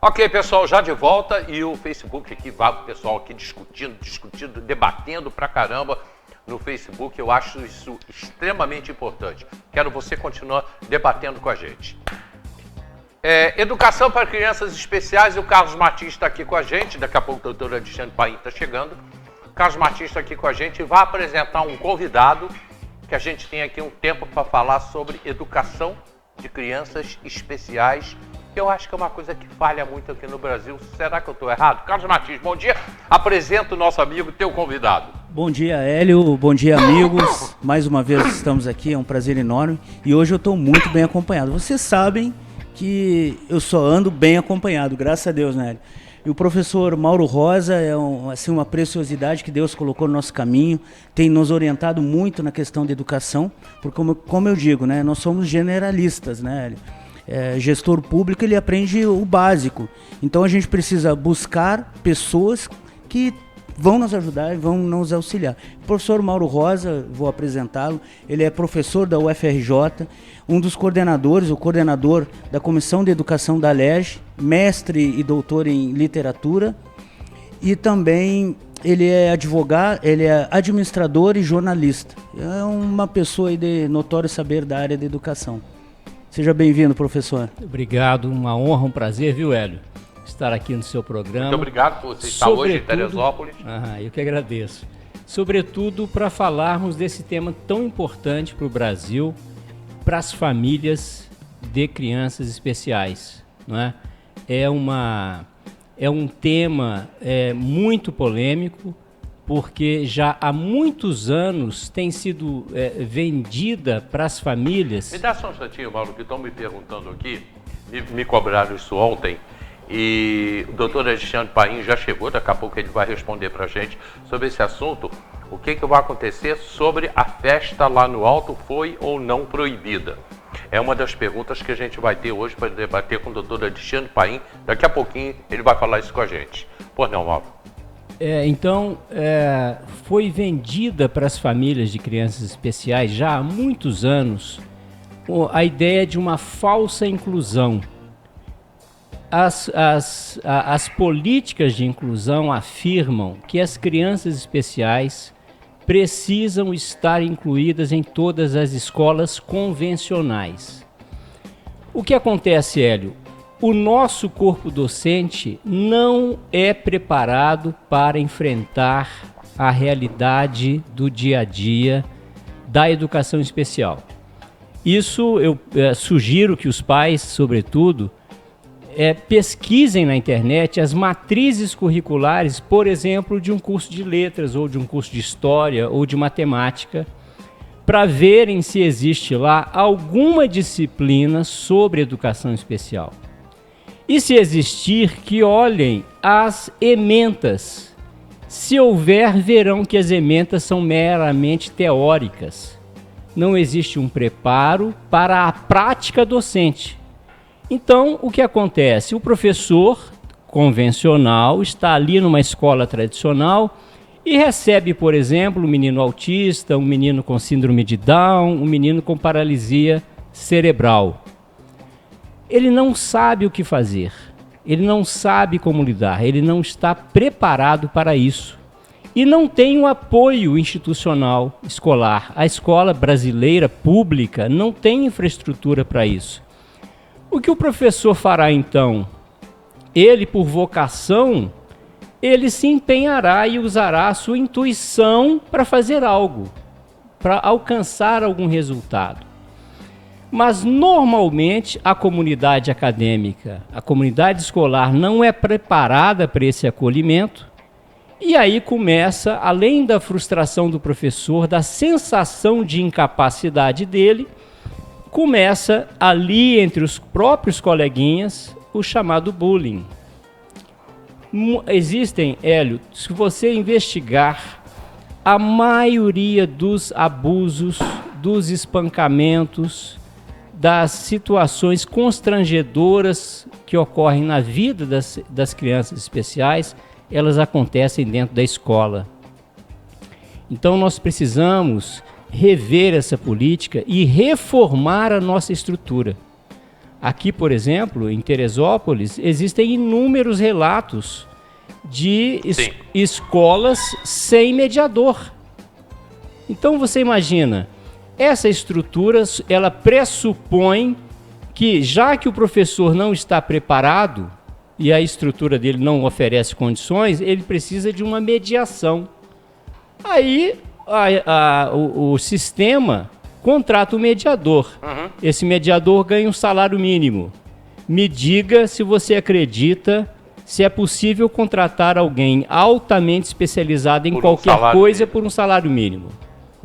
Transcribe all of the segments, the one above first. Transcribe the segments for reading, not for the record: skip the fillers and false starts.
Ok, pessoal, já de volta e o Facebook aqui, vai o pessoal aqui discutindo, debatendo pra caramba no Facebook. Eu acho isso extremamente importante. Quero você continuar debatendo com a gente. Educação para crianças especiais, o Carlos Martins está aqui com a gente, daqui a pouco o doutor Alexandre Paim está chegando. O Carlos Martins está aqui com a gente e vai apresentar um convidado que a gente tem aqui um tempo para falar sobre educação de crianças especiais, que eu acho que é uma coisa que falha muito aqui no Brasil. Será que eu estou errado? Carlos Martins, bom dia. Apresenta o nosso amigo, teu convidado. Bom dia, Hélio. Bom dia, amigos. Mais uma vez estamos aqui, é um prazer enorme. E hoje eu estou muito bem acompanhado. Vocês sabem que eu só ando bem acompanhado, graças a Deus, né, Hélio? E o professor Mauro Rosa é uma preciosidade que Deus colocou no nosso caminho, tem nos orientado muito na questão da educação, porque como eu digo, né, nós somos generalistas, né, Hélio? Gestor público, ele aprende o básico. Então a gente precisa buscar pessoas que vão nos ajudar e vão nos auxiliar. O professor Mauro Rosa, vou apresentá-lo, ele é professor da UFRJ, um dos coordenadores, o coordenador da Comissão de Educação da LERJ, mestre e doutor em literatura, e também ele é advogado, ele é administrador e jornalista. É uma pessoa aí de notório saber da área da educação. Seja bem-vindo, professor. Obrigado, uma honra, um prazer, viu, Hélio? Estar aqui no seu programa. Muito obrigado por você estar hoje em Teresópolis. Eu que agradeço. Sobretudo para falarmos desse tema tão importante para o Brasil, para as famílias de crianças especiais, não é? É um tema muito polêmico, porque já há muitos anos tem sido vendida para as famílias. Me dá só um instantinho, Mauro, que estão me perguntando aqui, me cobraram isso ontem, e o doutor Alexandre Paim já chegou, daqui a pouco ele vai responder para a gente sobre esse assunto. O que vai acontecer sobre a festa lá no alto, foi ou não proibida? É uma das perguntas que a gente vai ter hoje para debater com o doutor Alexandre Paim. Daqui a pouquinho ele vai falar isso com a gente. Pois não, Mauro? Foi vendida para as famílias de crianças especiais já há muitos anos a ideia de uma falsa inclusão. As políticas de inclusão afirmam que as crianças especiais precisam estar incluídas em todas as escolas convencionais. O que acontece, Hélio? O nosso corpo docente não é preparado para enfrentar a realidade do dia a dia da educação especial. Isso eu sugiro que os pais, sobretudo, pesquisem na internet as matrizes curriculares, por exemplo, de um curso de letras, ou de um curso de história, ou de matemática, para verem se existe lá alguma disciplina sobre educação especial. E se existir, que olhem as ementas. Se houver, verão que as ementas são meramente teóricas. Não existe um preparo para a prática docente. Então, o que acontece? O professor convencional está ali numa escola tradicional e recebe, por exemplo, um menino autista, um menino com síndrome de Down, um menino com paralisia cerebral. Ele não sabe o que fazer, ele não sabe como lidar, ele não está preparado para isso. E não tem um apoio institucional escolar. A escola brasileira pública não tem infraestrutura para isso. O que o professor fará então? Ele, por vocação, ele se empenhará e usará a sua intuição para fazer algo, para alcançar algum resultado. Mas, normalmente, a comunidade acadêmica, a comunidade escolar não é preparada para esse acolhimento, e aí começa, além da frustração do professor, da sensação de incapacidade dele, começa ali entre os próprios coleguinhas o chamado bullying. Existem, Hélio, se você investigar, a maioria dos abusos, dos espancamentos, das situações constrangedoras que ocorrem na vida das crianças especiais, elas acontecem dentro da escola. Então nós precisamos rever essa política e reformar a nossa estrutura. Aqui, por exemplo, em Teresópolis, existem inúmeros relatos de escolas sem mediador. Então você imagina, essa estrutura, ela pressupõe que, já que o professor não está preparado e a estrutura dele não oferece condições, ele precisa de uma mediação. Aí o sistema contrata o mediador. Esse mediador ganha um salário mínimo. Me diga se você acredita se é possível contratar alguém altamente especializado em qualquer coisa por um salário mínimo.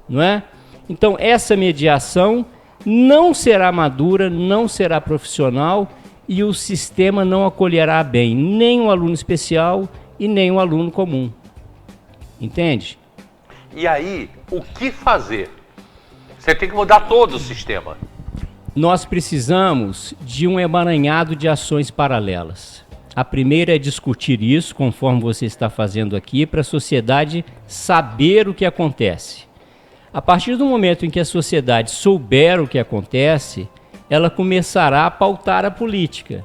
Não é? Então, essa mediação não será madura, não será profissional e o sistema não acolherá bem nem o aluno especial e nem o aluno comum. Entende? E aí, o que fazer? Você tem que mudar todo o sistema. Nós precisamos de um emaranhado de ações paralelas. A primeira é discutir isso, conforme você está fazendo aqui, para a sociedade saber o que acontece. A partir do momento em que a sociedade souber o que acontece, ela começará a pautar a política.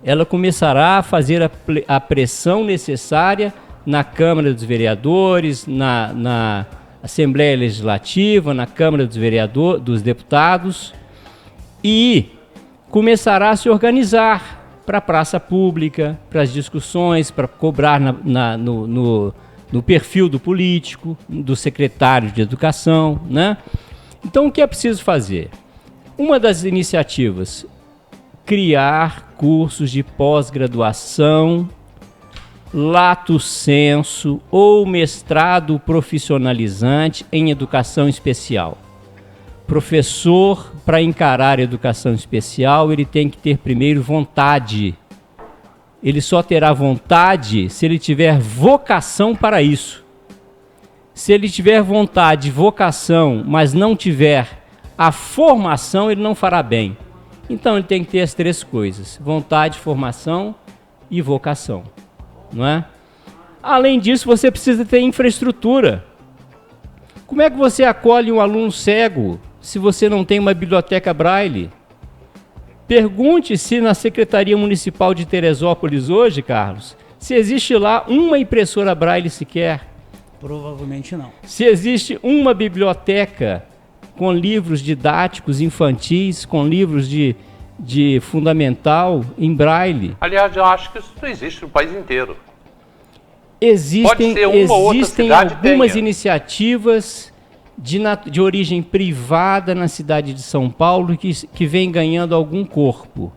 Ela começará a fazer a pressão necessária na Câmara dos Vereadores, na Assembleia Legislativa, na Câmara dos Deputados, e começará a se organizar para a praça pública, para as discussões, para cobrar no perfil do político, do secretário de Educação, né? Então, o que é preciso fazer? Uma das iniciativas, criar cursos de pós-graduação, lato sensu ou mestrado profissionalizante em educação especial. Professor, para encarar a educação especial, ele tem que ter primeiro vontade. Ele só terá vontade se ele tiver vocação para isso. Se ele tiver vontade, vocação, mas não tiver a formação, ele não fará bem. Então ele tem que ter as três coisas: vontade, formação e vocação. Não é? Além disso, você precisa ter infraestrutura. Como é que você acolhe um aluno cego se você não tem uma biblioteca Braille? Pergunte se na Secretaria Municipal de Teresópolis hoje, Carlos, se existe lá uma impressora Braille sequer. Provavelmente não. Se existe uma biblioteca com livros didáticos infantis, com livros de fundamental em Braille. Aliás, eu acho que isso não existe no país inteiro. Existem cidade algumas tenha. Iniciativas de origem privada na cidade de São Paulo que vem ganhando algum corpo.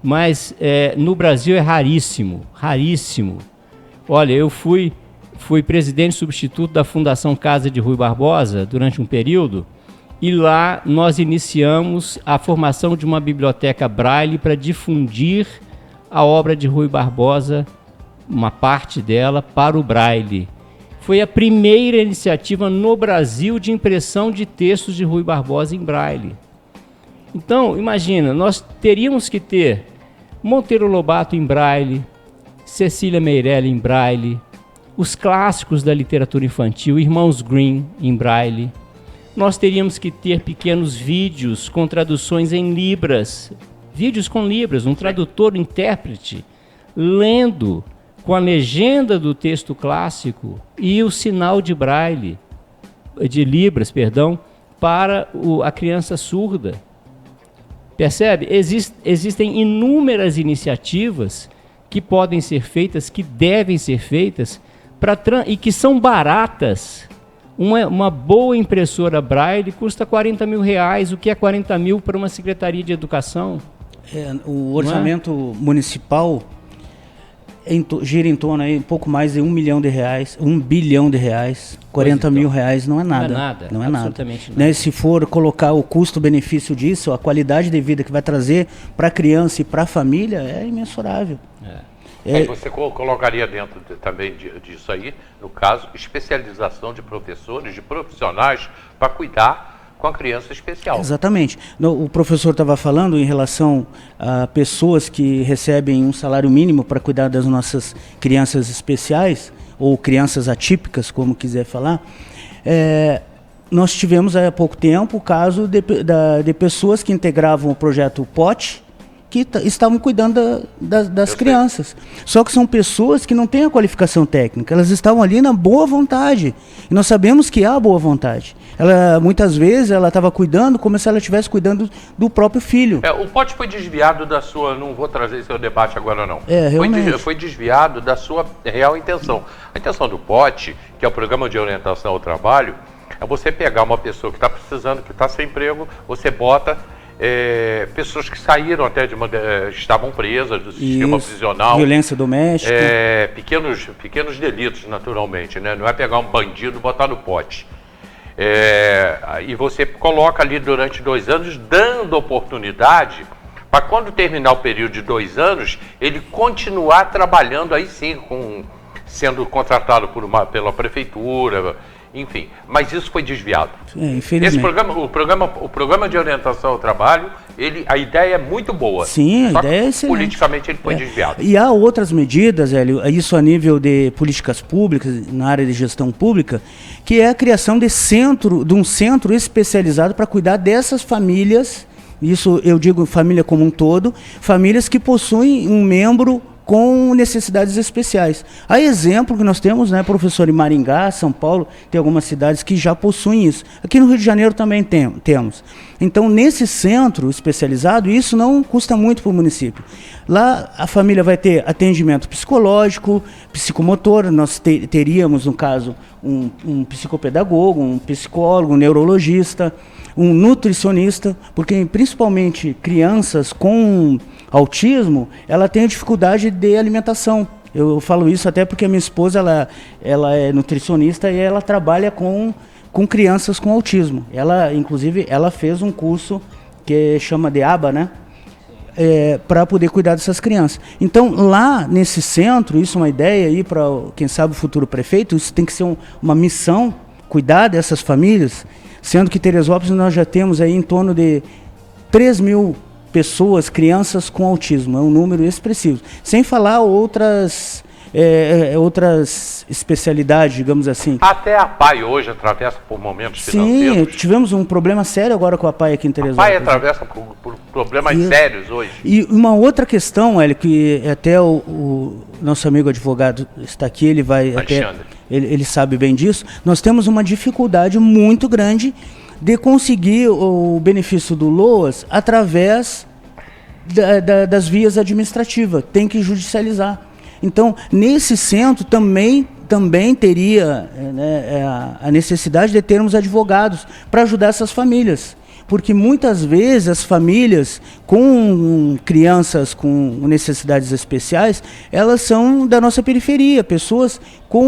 Mas no Brasil é raríssimo, raríssimo. Olha, eu fui presidente substituto da Fundação Casa de Rui Barbosa durante um período, e lá nós iniciamos a formação de uma biblioteca Braille para difundir a obra de Rui Barbosa, uma parte dela, para o Braille. Foi a primeira iniciativa no Brasil de impressão de textos de Rui Barbosa em Braille. Então, imagina, nós teríamos que ter Monteiro Lobato em Braille, Cecília Meirelles em Braille, os clássicos da literatura infantil, Irmãos Grimm em Braille. Nós teríamos que ter pequenos vídeos com traduções em libras, vídeos com libras, um tradutor, um intérprete, lendo com a legenda do texto clássico e o sinal de Braille, de libras, perdão, para a criança surda. Percebe? Existem inúmeras iniciativas que podem ser feitas, que devem ser feitas, e que são baratas. Uma boa impressora Braille custa R$40 mil. O que é 40 mil para uma Secretaria de Educação? O orçamento municipal gira em torno aí um pouco mais de R$1 milhão, R$1 bilhão. 40 mil reais não é nada. Não é nada, absolutamente nada. Né? Se for colocar o custo-benefício disso, a qualidade de vida que vai trazer para a criança e para a família é imensurável. Você colocaria dentro também disso aí, no caso, especialização de professores, de profissionais para cuidar com a criança especial. Exatamente. O professor estava falando em relação a pessoas que recebem um salário mínimo para cuidar das nossas crianças especiais, ou crianças atípicas, como quiser falar. Nós tivemos há pouco tempo o caso de pessoas que integravam o projeto POT, que estavam cuidando das crianças. Só que são pessoas que não têm a qualificação técnica, elas estavam ali na boa vontade. E nós sabemos que há boa vontade. Muitas vezes ela estava cuidando como se ela estivesse cuidando do próprio filho. O pote foi desviado da sua... Não vou trazer esse debate agora, não. Realmente. Foi desviado da sua real intenção. A intenção do pote, que é o Programa de Orientação ao Trabalho, é você pegar uma pessoa que está precisando, que está sem emprego, você bota... pessoas que saíram até estavam presas do sistema prisional. Violência doméstica. Pequenos delitos, naturalmente, né? Não é pegar um bandido e botar no pote. E você coloca ali durante 2 anos, dando oportunidade para quando terminar o período de 2 anos, ele continuar trabalhando aí sim, sendo contratado pela prefeitura, enfim, mas isso foi desviado. Infelizmente. O programa de orientação ao trabalho, a ideia é muito boa. Sim, a ideia é excelente. Politicamente ele foi desviado. E há outras medidas, Hélio, isso a nível de políticas públicas, na área de gestão pública, que é a criação de um centro especializado para cuidar dessas famílias, isso eu digo família como um todo, famílias que possuem um membro com necessidades especiais. A exemplo que nós temos, né, professor, em Maringá, São Paulo, tem algumas cidades que já possuem isso. Aqui no Rio de Janeiro também temos. Então, nesse centro especializado, isso não custa muito para o município. Lá, a família vai ter atendimento psicológico, psicomotor, nós teríamos, no caso, um psicopedagogo, um psicólogo, um neurologista, um nutricionista, porque principalmente crianças com autismo, ela tem dificuldade de alimentação. Eu falo isso até porque a minha esposa, ela é nutricionista e ela trabalha com crianças com autismo. Inclusive, ela fez um curso que chama de ABA, né? Para poder cuidar dessas crianças. Então, lá nesse centro, isso é uma ideia aí para, quem sabe, o futuro prefeito, isso tem que ser uma missão, cuidar dessas famílias, sendo que em Teresópolis nós já temos aí em torno de 3.000 pessoas, crianças com autismo, é um número expressivo. Sem falar outras especialidades, digamos assim. Até a PAI hoje atravessa por momentos financeiros. Sim, tivemos um problema sério agora com a PAI aqui em Teresópolis. A PAI atravessa por problemas sérios hoje. E uma outra questão, Hélio, que até o nosso amigo advogado está aqui, ele vai Alexandre. Ele sabe bem disso, nós temos uma dificuldade muito grande de conseguir o benefício do LOAS através das vias administrativas, tem que judicializar. Então, nesse centro também teria a necessidade de termos advogados para ajudar essas famílias, porque muitas vezes as famílias com crianças com necessidades especiais, elas são da nossa periferia, pessoas com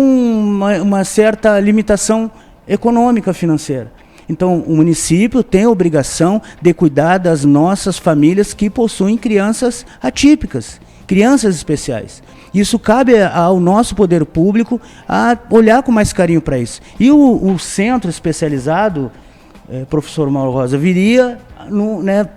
uma certa limitação econômica financeira. Então, o município tem a obrigação de cuidar das nossas famílias que possuem crianças atípicas, crianças especiais. Isso cabe ao nosso poder público a olhar com mais carinho para isso. E o centro especializado, professor Mauro Rosa, viria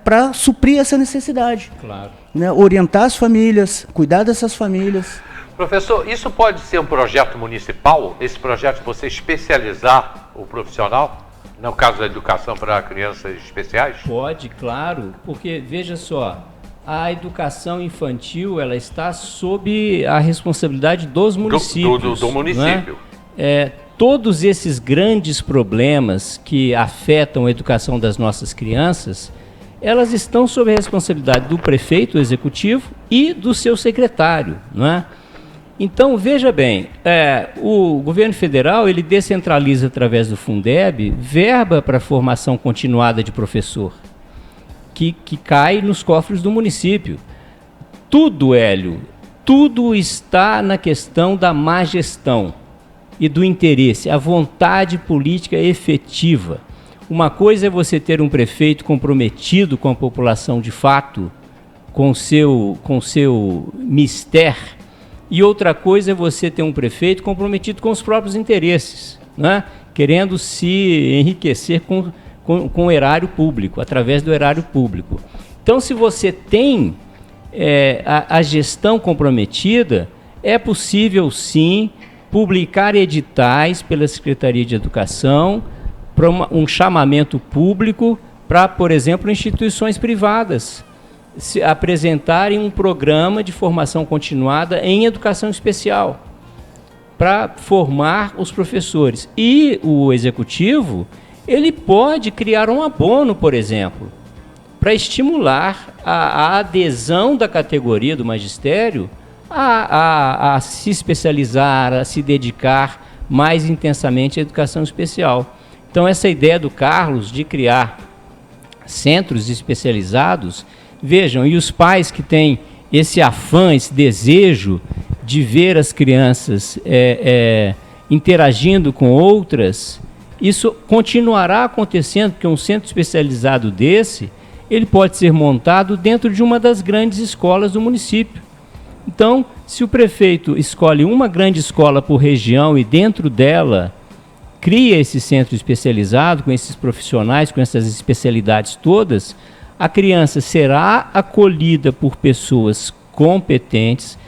para suprir essa necessidade. Claro. Orientar as famílias, cuidar dessas famílias. Professor, isso pode ser um projeto municipal? Esse projeto de você especializar o profissional? No caso da educação para crianças especiais? Pode, claro, porque veja só, a educação infantil ela está sob a responsabilidade dos municípios. Do município. Todos esses grandes problemas que afetam a educação das nossas crianças, elas estão sob a responsabilidade do prefeito executivo e do seu secretário, não é? Então, veja bem, o governo federal ele descentraliza através do Fundeb verba para a formação continuada de professor, que cai nos cofres do município. Tudo, Hélio, tudo está na questão da má gestão e do interesse, a vontade política efetiva. Uma coisa é você ter um prefeito comprometido com a população de fato, com seu mistério, e outra coisa é você ter um prefeito comprometido com os próprios interesses, né? Querendo se enriquecer com o erário público, através do erário público. Então, se você tem a gestão comprometida, é possível, sim, publicar editais pela Secretaria de Educação para um chamamento público para, por exemplo, instituições privadas se apresentarem um programa de formação continuada em educação especial para formar os professores. E o executivo, ele pode criar um abono, por exemplo, para estimular a adesão da categoria do magistério a se especializar, a se dedicar mais intensamente à educação especial. Então, essa ideia do Carlos de criar centros especializados, vejam, e os pais que têm esse afã, esse desejo de ver as crianças interagindo com outras, isso continuará acontecendo, porque um centro especializado desse, ele pode ser montado dentro de uma das grandes escolas do município. Então, se o prefeito escolhe uma grande escola por região e dentro dela cria esse centro especializado com esses profissionais, com essas especialidades todas, a criança será acolhida por pessoas competentes,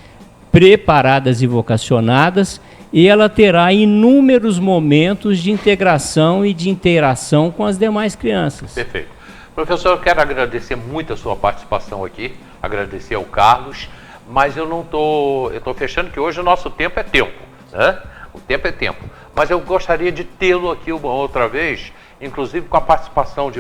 preparadas e vocacionadas, e ela terá inúmeros momentos de integração e de interação com as demais crianças. Perfeito. Professor, eu quero agradecer muito a sua participação aqui, agradecer ao Carlos, mas eu estou fechando que hoje o nosso tempo é tempo, né? O tempo é tempo. Mas eu gostaria de tê-lo aqui uma outra vez, inclusive com a participação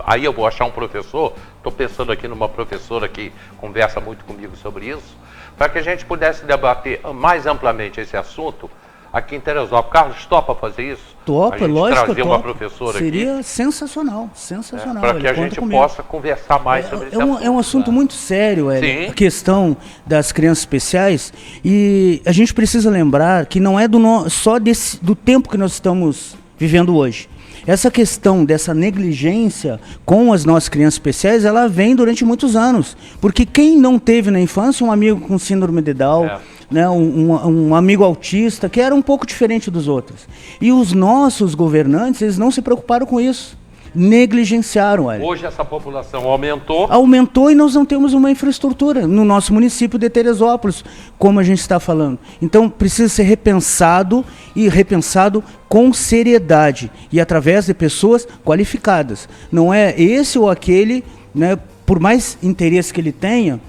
aí eu vou achar um professor, estou pensando aqui numa professora que conversa muito comigo sobre isso, para que a gente pudesse debater mais amplamente esse assunto aqui em Teresópolis. Carlos, topa fazer isso? Topa, lógico, trazer uma professora seria aqui. sensacional, sensacional. Para que a gente possa conversar mais sobre esse assunto. É um assunto muito sério, Sim. A questão das crianças especiais, e a gente precisa lembrar que não é só do tempo que nós estamos vivendo hoje. Essa questão dessa negligência com as nossas crianças especiais, ela vem durante muitos anos. Porque quem não teve na infância um amigo com síndrome de Down, né, um amigo autista, que era um pouco diferente dos outros. E os nossos governantes, eles não se preocuparam com isso. Negligenciaram. Hoje essa população aumentou. Aumentou e nós não temos uma infraestrutura no nosso município de Teresópolis, como a gente está falando. Então precisa ser repensado e repensado com seriedade e através de pessoas qualificadas. Não é esse ou aquele, né, por mais interesse que ele tenha,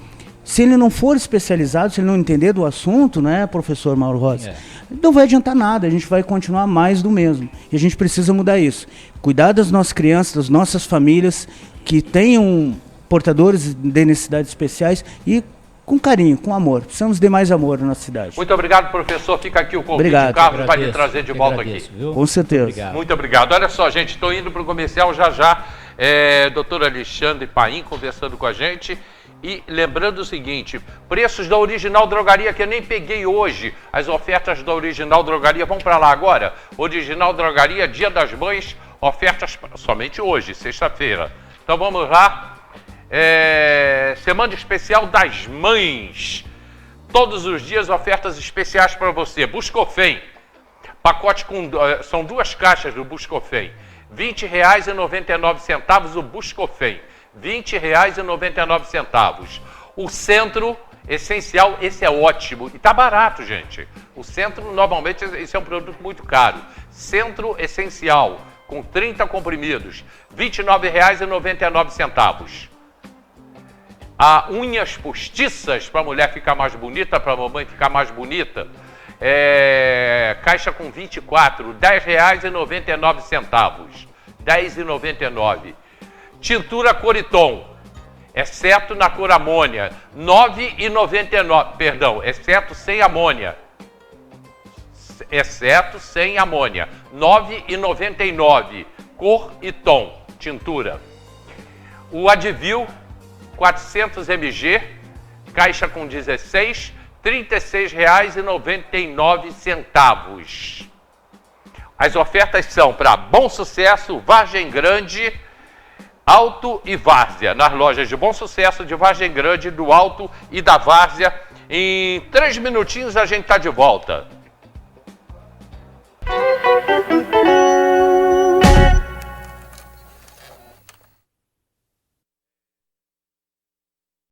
se ele não for especializado, se ele não entender do assunto, né, professor Mauro Rosa, não vai adiantar nada, a gente vai continuar mais do mesmo. E a gente precisa mudar isso. Cuidar das nossas crianças, das nossas famílias, que tenham portadores de necessidades especiais e com carinho, com amor. Precisamos de mais amor na nossa cidade. Muito obrigado, professor. Fica aqui o convite. Obrigado. O Carlos vai lhe trazer de volta aqui. Viu? Com certeza. Obrigado. Muito obrigado. Olha só, gente, estou indo para o comercial já. Doutor Alexandre Paim conversando com a gente. E lembrando o seguinte, preços da Original Drogaria, que eu nem peguei hoje. As ofertas da Original Drogaria, vamos para lá agora. Original Drogaria, Dia das Mães, ofertas somente hoje, sexta-feira. Então vamos lá. Semana Especial das Mães. Todos os dias ofertas especiais para você. Buscofem, pacote com... são 2 caixas do Buscofem. R$ 20,99 o Buscofem. R$ 20,99. O Centro Essencial, esse é ótimo. E tá barato, gente. O Centro, normalmente, esse é um produto muito caro. Centro Essencial, com 30 comprimidos. R$ 29,99. A unhas postiças, para a mulher ficar mais bonita, para a mamãe ficar mais bonita. Caixa com 24, R$ 10,99. R$ 10,99. Tintura Coriton, exceto na cor amônia, R$ 9,99. Perdão, exceto sem amônia. Exceto sem amônia, R$ 9,99. Cor e tom, tintura. O Advil, 400 mg, caixa com 16, R$ 36,99. As ofertas são para Bom Sucesso, Vargem Grande, Alto e Várzea, nas lojas de Bom Sucesso, de Vargem Grande, do Alto e da Várzea. Em 3 minutinhos a gente está de volta.